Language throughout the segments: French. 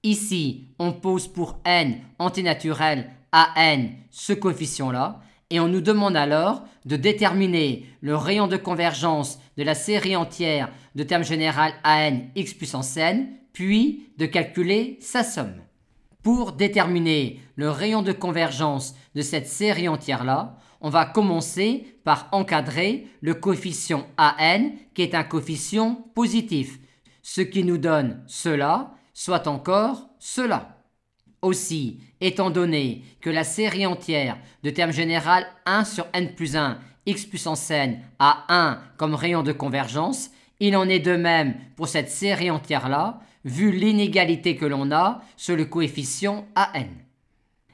Ici, on pose pour n antinaturel à n ce coefficient-là, et on nous demande alors de déterminer le rayon de convergence de la série entière de terme général à n x puissance n, puis de calculer sa somme. Pour déterminer le rayon de convergence de cette série entière-là, on va commencer par encadrer le coefficient AN qui est un coefficient positif, ce qui nous donne cela, soit encore cela. Aussi, étant donné que la série entière de terme général 1 sur n plus 1 x puissance n a 1 comme rayon de convergence, il en est de même pour cette série entière-là, vu l'inégalité que l'on a sur le coefficient AN.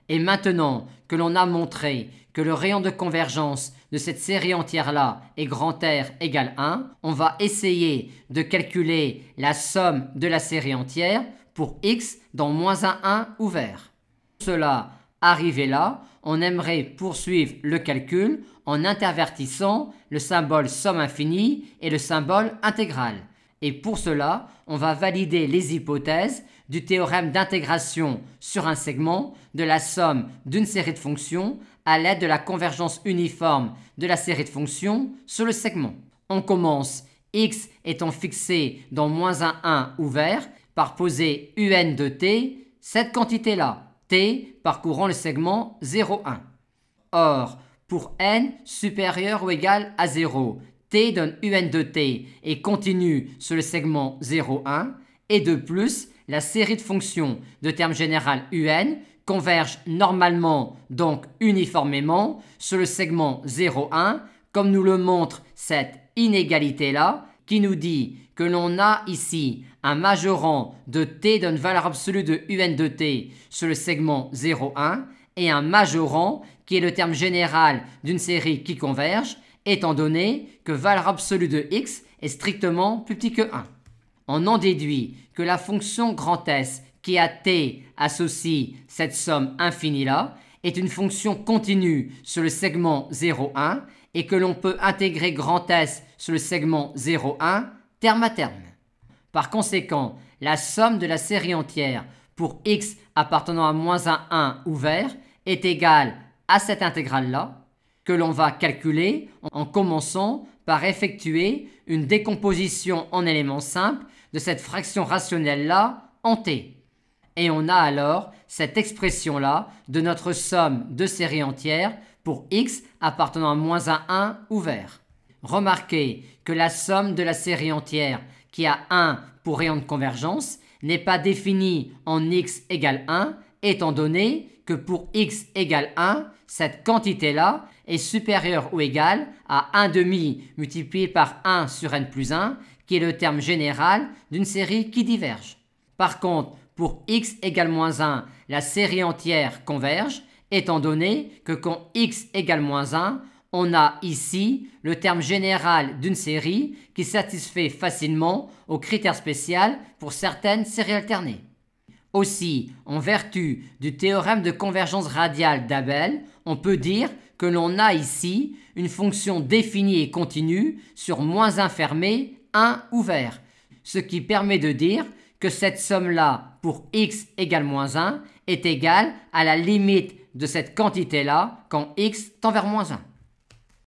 Et maintenant que l'on a montré que le rayon de convergence de cette série entière-là est grand R égale 1, on va essayer de calculer la somme de la série entière pour x dans moins 1 ouvert. Pour cela, arrivé là, on aimerait poursuivre le calcul en intervertissant le symbole somme infinie et le symbole intégrale. Et pour cela, on va valider les hypothèses du théorème d'intégration sur un segment de la somme d'une série de fonctions à l'aide de la convergence uniforme de la série de fonctions sur le segment. On commence x étant fixé dans moins 1 ouvert par poser un de t, cette quantité-là, t parcourant le segment 0, 1. Or, pour n supérieur ou égal à 0, t donne un de t et continue sur le segment 0, 1, et de plus, la série de fonctions de terme général un converge normalement, donc uniformément, sur le segment 0, 1, comme nous le montre cette inégalité-là, qui nous dit que l'on a ici un majorant de t d'une valeur absolue de un de t sur le segment 0, 1 et un majorant qui est le terme général d'une série qui converge, étant donné que valeur absolue de x est strictement plus petit que 1. On en déduit que la fonction grand S qui à t associe cette somme infinie-là est une fonction continue sur le segment 0, 1 et que l'on peut intégrer grand S sur le segment 0, 1 terme à terme. Par conséquent, la somme de la série entière pour x appartenant à moins 1 ouvert est égale à cette intégrale-là, que l'on va calculer en commençant par effectuer une décomposition en éléments simples de cette fraction rationnelle-là en t. Et on a alors cette expression-là de notre somme de série entière pour x appartenant à moins 1 ouvert. Remarquez que la somme de la série entière qui a 1 pour rayon de convergence n'est pas définie en x égale 1, étant donné que pour x égale 1, cette quantité-là est supérieure ou égale à 1 demi multiplié par 1 sur n plus 1, qui est le terme général d'une série qui diverge. Par contre, pour x égale moins 1, la série entière converge, étant donné que quand x égale moins 1, on a ici le terme général d'une série qui satisfait facilement au critère spécial pour certaines séries alternées. Aussi, en vertu du théorème de convergence radiale d'Abel, on peut dire que l'on a ici une fonction définie et continue sur moins 1 fermé, 1 ouvert, ce qui permet de dire que cette somme-là pour x égale moins 1 est égale à la limite de cette quantité-là quand x tend vers moins 1.